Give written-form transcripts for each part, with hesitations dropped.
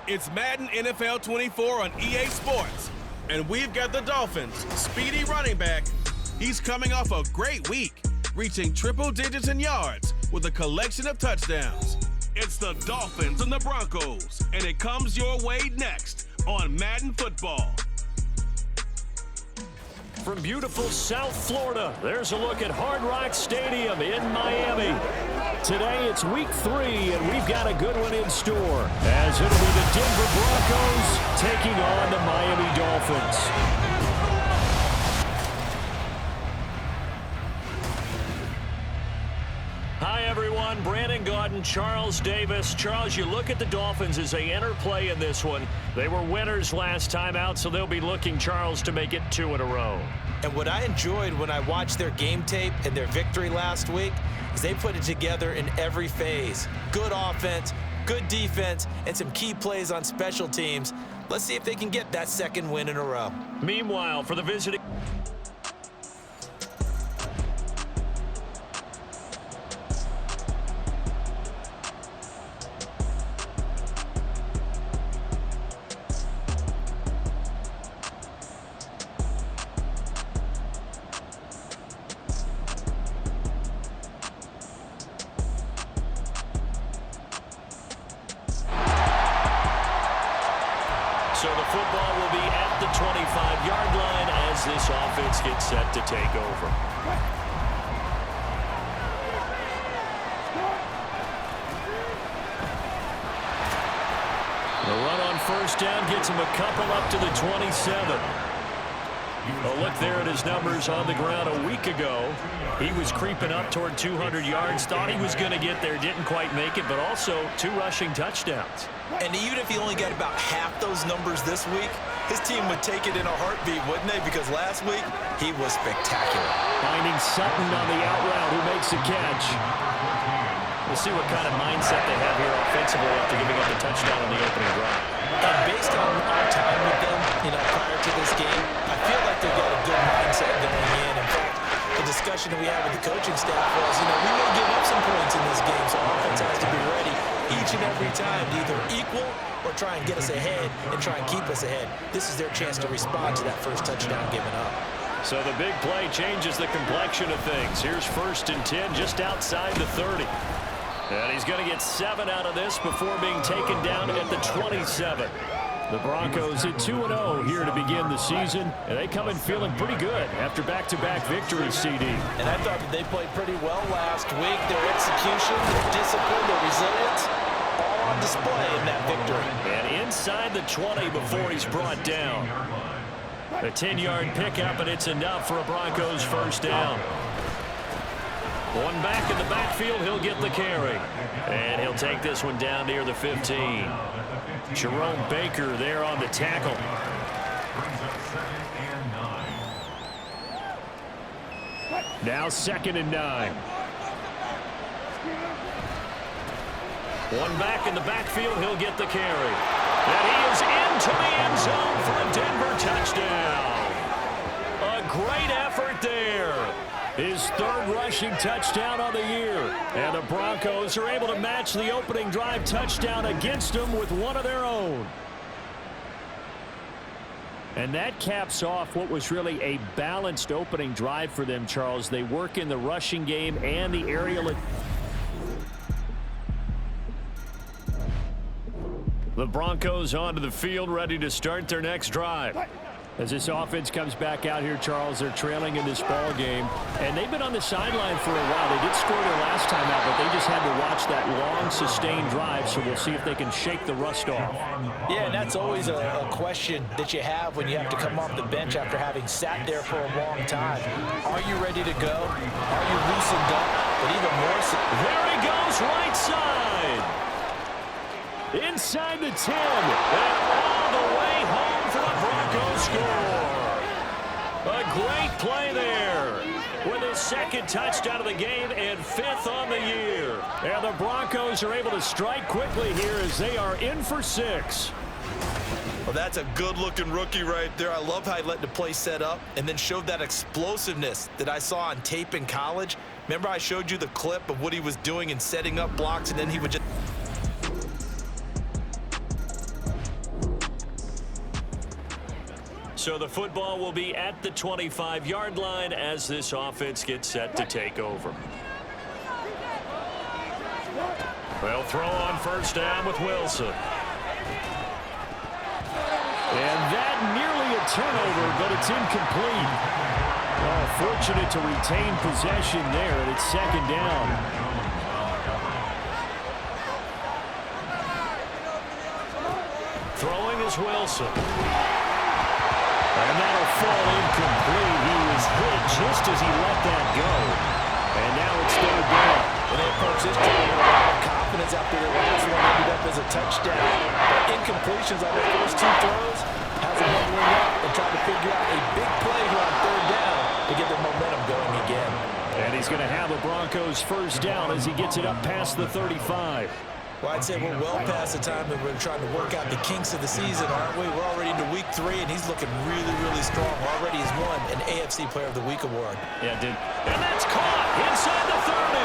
It's Madden NFL 24 on EA Sports, and we've got the Dolphins' speedy running back. He's coming off a great week, reaching triple digits in yards with a collection of touchdowns. It's the Dolphins and the Broncos, and it comes your way next on Madden Football. From beautiful South Florida, there's a look at Hard Rock Stadium in Miami. Today it's week 3, and we've got a good one in store, as it'll be the Denver Broncos taking on the Miami Dolphins. Hi, everyone. Brandon Gaudin, Charles Davis. Charles, you look at the Dolphins as they enter play in this one. They were winners last time out, so they'll be looking, Charles, to make it 2 in a row. And what I enjoyed when I watched their game tape and their victory last week is they put it together in every phase. Good offense, good defense, and some key plays on special teams. Let's see if they can get that second win in a row. Meanwhile, for the visiting... So the football will be at the 25-yard line as this offense gets set to take over. The run on first down gets him a couple up to the 27. A look there at his numbers on the ground a week ago. He was creeping up toward 200 yards, thought he was going to get there, didn't quite make it, but also 2 rushing touchdowns. And even if he only got about half those numbers this week, his team would take it in a heartbeat, wouldn't they? Because last week, he was spectacular. Finding Sutton on the out route, who makes the catch. We'll see what kind of mindset they have here offensively after giving up the touchdown on the opening drive. And based on our time with them, prior to this game, I feel like they've got a good mindset going in. In fact, the discussion that we had with the coaching staff was, we may give up some points in this game, so offense has to be ready each and every time to either equal or try and get us ahead and try and keep us ahead. This is their chance to respond to that first touchdown given up. So the big play changes the complexion of things. Here's 1st and 10 just outside the 30. And he's going to get 7 out of this before being taken down at the 27. The Broncos hit 2-0 here to begin the season, and they come in feeling pretty good after back-to-back victories, CD. And I thought that they played pretty well last week. Their execution, their discipline, their resilience, all on display in that victory. And inside the 20 before he's brought down. A 10-yard pickup, and it's enough for a Broncos first down. One back in the backfield, he'll get the carry. And he'll take this one down near the 15. Jerome Baker there on the tackle. Now 2nd and 9. One back in the backfield, he'll get the carry. And he is into the end zone for a Denver touchdown. A great effort there. His 3rd rushing touchdown on the year. And the Broncos are able to match the opening drive touchdown against them with one of their own. And that caps off what was really a balanced opening drive for them, Charles. They work in the rushing game and the aerial. The Broncos onto the field, ready to start their next drive. As this offense comes back out here, Charles, they're trailing in this ball game, and they've been on the sideline for a while. They did score their last time out, but they just had to watch that long, sustained drive, so we'll see if they can shake the rust off. Yeah, and that's always a question that you have when you have to come off the bench after having sat there for a long time. Are you ready to go? Are you loosened up? But even more so. There he goes, right side. Inside the 10, and all the way home for the Broncos score. A great play there with his 2nd touchdown of the game and 5th on the year. And the Broncos are able to strike quickly here as they are in for 6. Well, that's a good-looking rookie right there. I love how he let the play set up and then showed that explosiveness that I saw on tape in college. Remember I showed you the clip of what he was doing and setting up blocks, and then he would just... So the football will be at the 25-yard line as this offense gets set to take over. They'll throw on first down with Wilson. And that nearly a turnover, but it's incomplete. Oh, fortunate to retain possession there, and it's second down. Throwing is Wilson. And that'll fall incomplete. He was hit just as he let that go. And now it's third down. When they approach this drive, a lot of confidence after their last one ended up as a touchdown. But incompletions on their first two throws has them leveling up and trying to figure out a big play here on third down to get their momentum going again. And he's going to have the Broncos first down as he gets it up past the 35. Well, I'd say we're well past the time that we're trying to work out the kinks of the season, aren't we? We're already into week 3, and he's looking really, really strong. Already has won an AFC Player of the Week award. Yeah, dude. And that's caught inside the 30.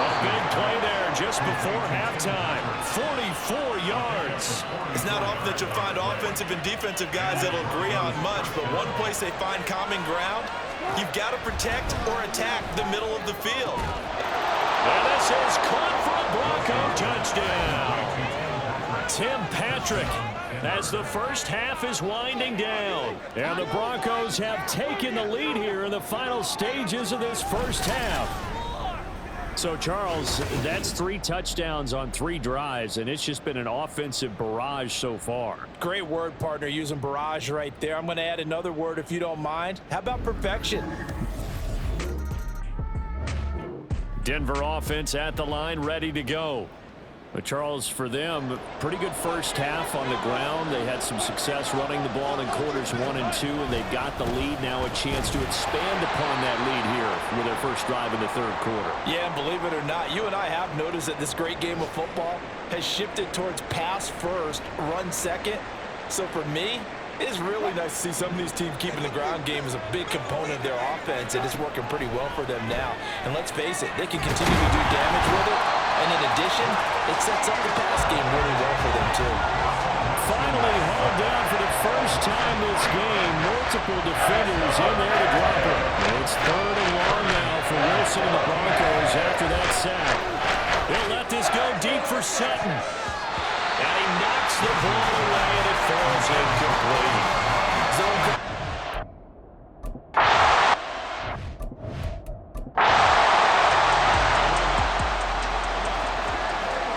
A big play there just before halftime. 44 yards. It's not often that you'll find offensive and defensive guys that'll agree on much, but one place they find common ground, you've got to protect or attack the middle of the field. And this is caught for a Bronco touchdown. Tim Patrick as the first half is winding down. And the Broncos have taken the lead here in the final stages of this first half. So, Charles, that's 3 touchdowns on 3 drives, and it's just been an offensive barrage so far. Great word, partner, using barrage right there. I'm going to add another word if you don't mind. How about perfection? Denver offense at the line, ready to go. But Charles, for them, pretty good first half on the ground. They had some success running the ball in quarters 1 and 2, and they've got the lead now, a chance to expand upon that lead here with their first drive in the third quarter. Yeah, and believe it or not, you and I have noticed that this great game of football has shifted towards pass first, run second. So for me, it's really nice to see some of these teams keeping the ground game as a big component of their offense, and it's working pretty well for them now. And let's face it, they can continue to do damage with it. And in addition, it sets up the pass game really well for them, too. Finally hauled down for the first time this game. Multiple defenders in there to drop it. It's third and long now for Wilson and the Broncos after that sack. They'll let this go deep for Sutton. And he knocks the ball away, and it falls incomplete.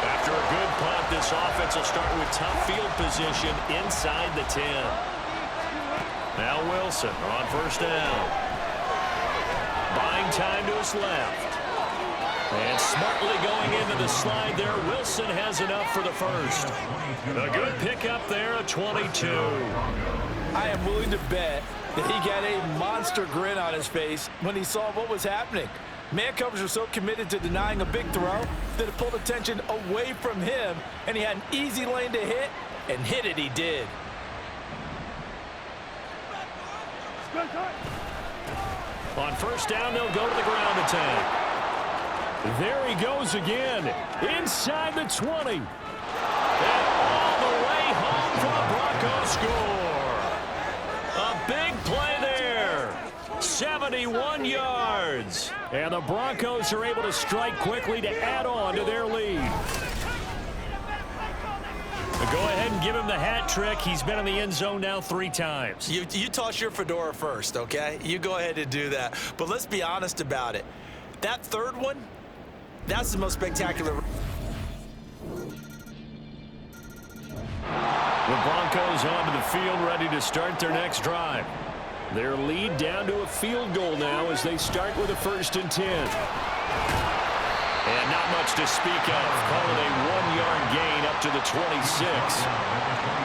After a good punt, this offense will start with tough field position inside the 10. Now Wilson on first down. Buying time to his left. And smartly going into the slide there, Wilson has enough for the first. A good pickup there, a 22. I am willing to bet that he got a monster grin on his face when he saw what was happening. Man coverage was so committed to denying a big throw that it pulled attention away from him, and he had an easy lane to hit, and hit it he did. On first down, they'll go to the ground attack. There he goes again, inside the 20. And all the way home for a Bronco score. A big play there. 71 yards. And the Broncos are able to strike quickly to add on to their lead. Go ahead and give him the hat trick. He's been in the end zone now 3 times. You toss your fedora first, okay? You go ahead and do that. But let's be honest about it. That third one, that's the most spectacular. The Broncos onto the field, ready to start their next drive. Their lead down to a field goal now as they start with a 1st and 10. And not much to speak of. Call it a 1-yard gain up to the 26.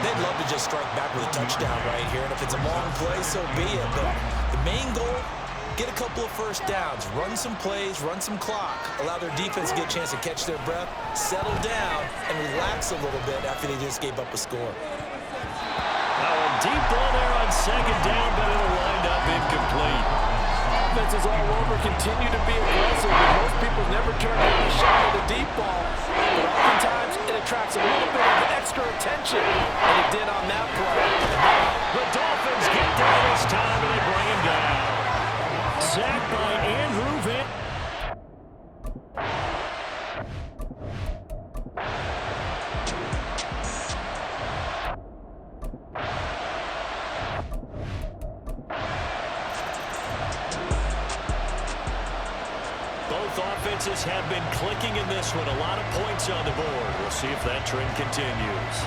They'd love to just strike back with a touchdown right here, and if it's a long play, so be it. But the main goal, get a couple of first downs, run some plays, run some clock, allow their defense to get a chance to catch their breath, settle down, and relax a little bit after they just gave up a score. A deep ball there on second down, but it'll wind up incomplete. Offenses all over continue to be aggressive, and most people never turn down a shot at a deep ball. But oftentimes, it attracts a little bit of extra attention, and it did on that play. The Dolphins offenses have been clicking in this one. A lot of points on the board. We'll see if that trend continues.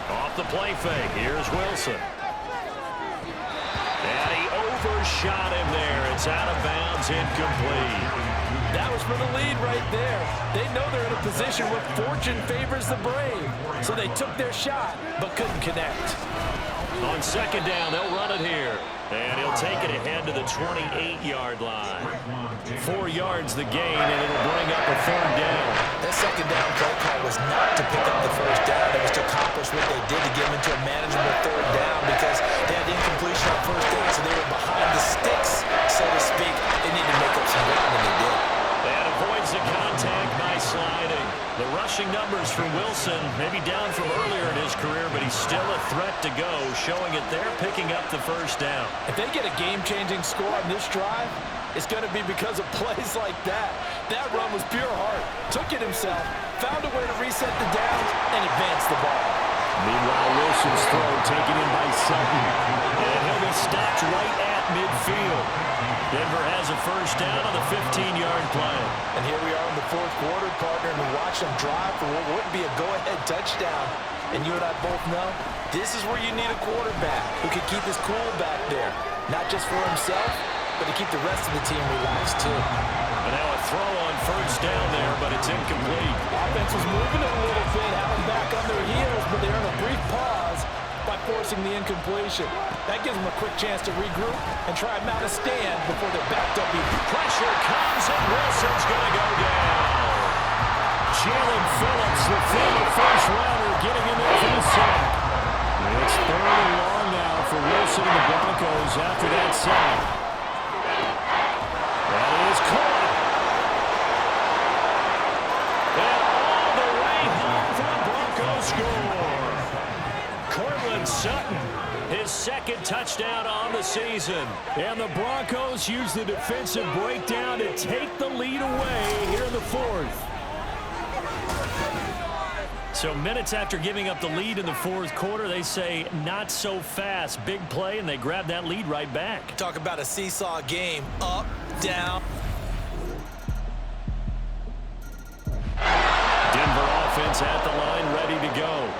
Off the play fake, here's Wilson. And he overshot him there. It's out of bounds, incomplete. That was for the lead right there. They know they're in a position where fortune favors the brave. So they took their shot, but couldn't connect. On second down, they'll run it here. And he'll take it ahead to the 28-yard line. 4 yards the gain, and it'll bring up a third down. That second down play call was not to pick up the first down. It was to accomplish what they did to get them into a manageable third down because they had incompletion on first down, so they were behind the sticks, so to speak. They needed to make up some ground, and they did. And avoids the contact by sliding. The rushing numbers for Wilson, maybe down from earlier in his career, but he's still a threat to go, showing it they're picking up the first down. If they get a game-changing score on this drive, it's going to be because of plays like that. That run was pure heart. Took it himself, found a way to reset the downs, and advance the ball. Meanwhile, Wilson's throw taken in by Sutton. And he'll be stopped right at midfield. Denver has a first down on the 15-yard play. And here we are in the fourth quarter, partner, and we watch them drive for what would be a go-ahead touchdown. And you and I both know this is where you need a quarterback who can keep his cool back there. Not just for himself, but to keep the rest of the team relaxed, too. And now a throw on first down there, but it's incomplete. Offense was moving it a little bit, had them back on their heels, but they're in a brief pause by forcing the incompletion. That gives them a quick chance to regroup and try and mount a stand before they're backed up even. Pressure comes, and Wilson's going to go down. Jalen Phillips, the former first-rounder, getting in there for the sack. It's third and long now for Wilson and the Broncos after that sack. That is caught. And all the way home for the Broncos score. Cortland Sutton, his second touchdown on the season. And the Broncos use the defensive breakdown to take the lead away here in the fourth. So minutes after giving up the lead in the fourth quarter, they say not so fast. Big play, and they grab that lead right back. Talk about a seesaw game. Up, down. Denver offense at the line, ready to go.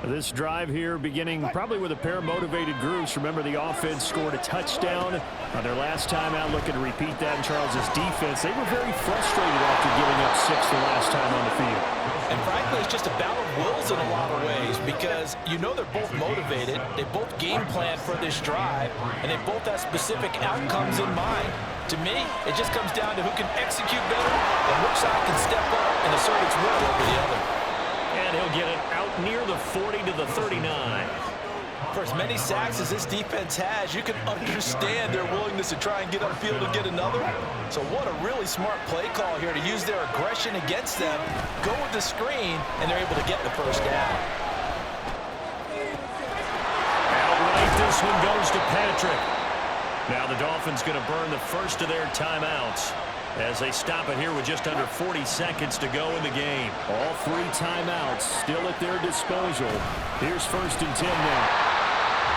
This drive here beginning probably with a pair of motivated groups. Remember, the offense scored a touchdown on their last time out. Looking to repeat that in Charles's defense. They were very frustrated after giving up 6 the last time on the field. And frankly, it's just a battle of wills in a lot of ways because you know they're both motivated. They both game plan for this drive, and they both have specific outcomes in mind. To me, it just comes down to who can execute better and which side can step up and assert its will over the other. And he'll get it out near the 40 to the 39. For as many sacks as this defense has, you can understand their willingness to try and get upfield and get another. So what a really smart play call here to use their aggression against them, go with the screen, and they're able to get the first down. Outright, this one goes to Patrick. Now the Dolphins going to burn the first of their timeouts as they stop it here with just under 40 seconds to go in the game. All 3 timeouts still at their disposal. Here's 1st and 10 now.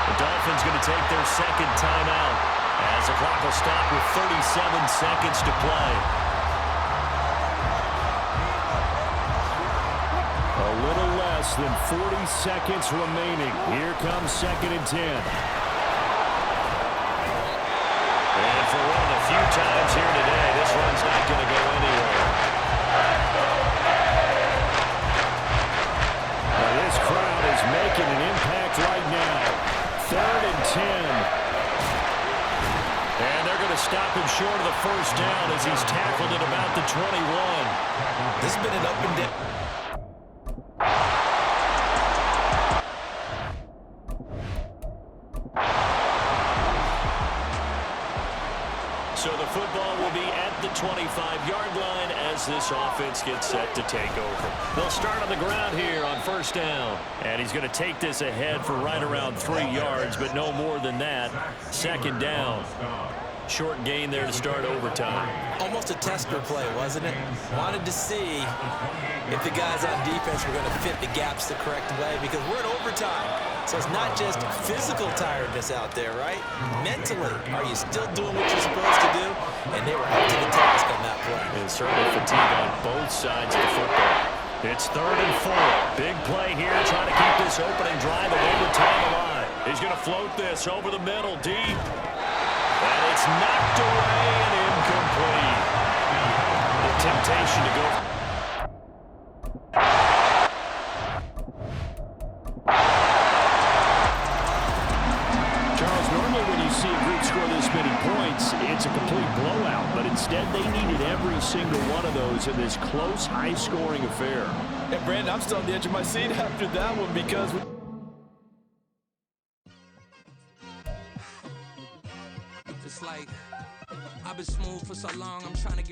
The Dolphins going to take their second timeout as the clock will stop with 37 seconds to play. A little less than 40 seconds remaining. Here comes 2nd and 10. And for one of the few times here today, this one's not going to go anywhere. Now this crowd is making an impact right now. 3rd and 10. And they're going to stop him short of the first down as he's tackled at about the 21. This has been an up and down. So the football will be at the 25-yard line as this offense gets set to take over. They'll start on the ground here on first down. And he's going to take this ahead for right around 3 yards, but no more than that. 2nd down. Short gain there to start overtime. Almost a tester play, wasn't it? Wanted to see if the guys on defense were going to fit the gaps the correct way because we're in overtime. So it's not just physical tiredness out there, right? Mentally, are you still doing what you're supposed to do? And they were up to the task on that play. And certainly fatigue on both sides of the football. It's 3rd and 4. Big play here, trying to keep this opening drive of overtime alive. He's going to float this over the middle, deep. And it's knocked away and incomplete. The temptation to go. Charles, normally when you see a group score this many points, it's a complete blowout. But instead, they needed every single one of those in this close, high-scoring affair. And Brandon, I'm still on the edge of my seat after that one because it's like I've been smooth for so long, I'm trying to get